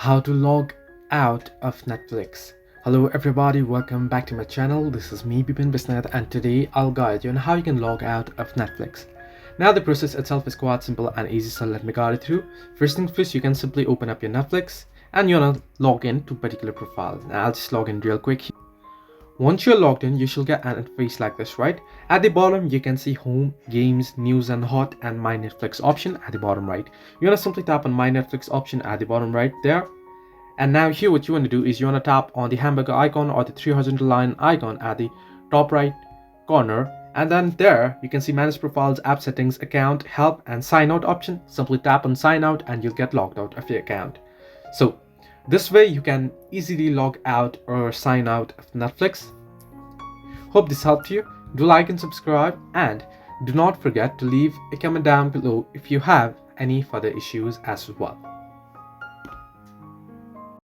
How to log out of Netflix. Hello everybody, welcome back to my channel. This is me Bipin Bisnath, and today I'll guide you on how you can log out of Netflix. Now the process itself is quite simple and easy, so let me guide it through. First things first, you can simply open up your Netflix and you want to log in to a particular profile. Now I'll just log in real quick. Once you're logged in, you shall get an interface like this, right? At the bottom, you can see home, games, news and hot, and my Netflix option at the bottom right. You want to simply tap on my Netflix option at the bottom right there. And now here what you want to do is you want to tap on the hamburger icon or the 3 horizontal line icon at the top right corner. And then there you can see manage profiles, app settings, account, help and sign out option. Simply tap on sign out and you'll get logged out of your account. So this way you can easily log out or sign out of Netflix. Hope this helped you. Do like and subscribe, and do not forget to leave a comment down below if you have any further issues as well.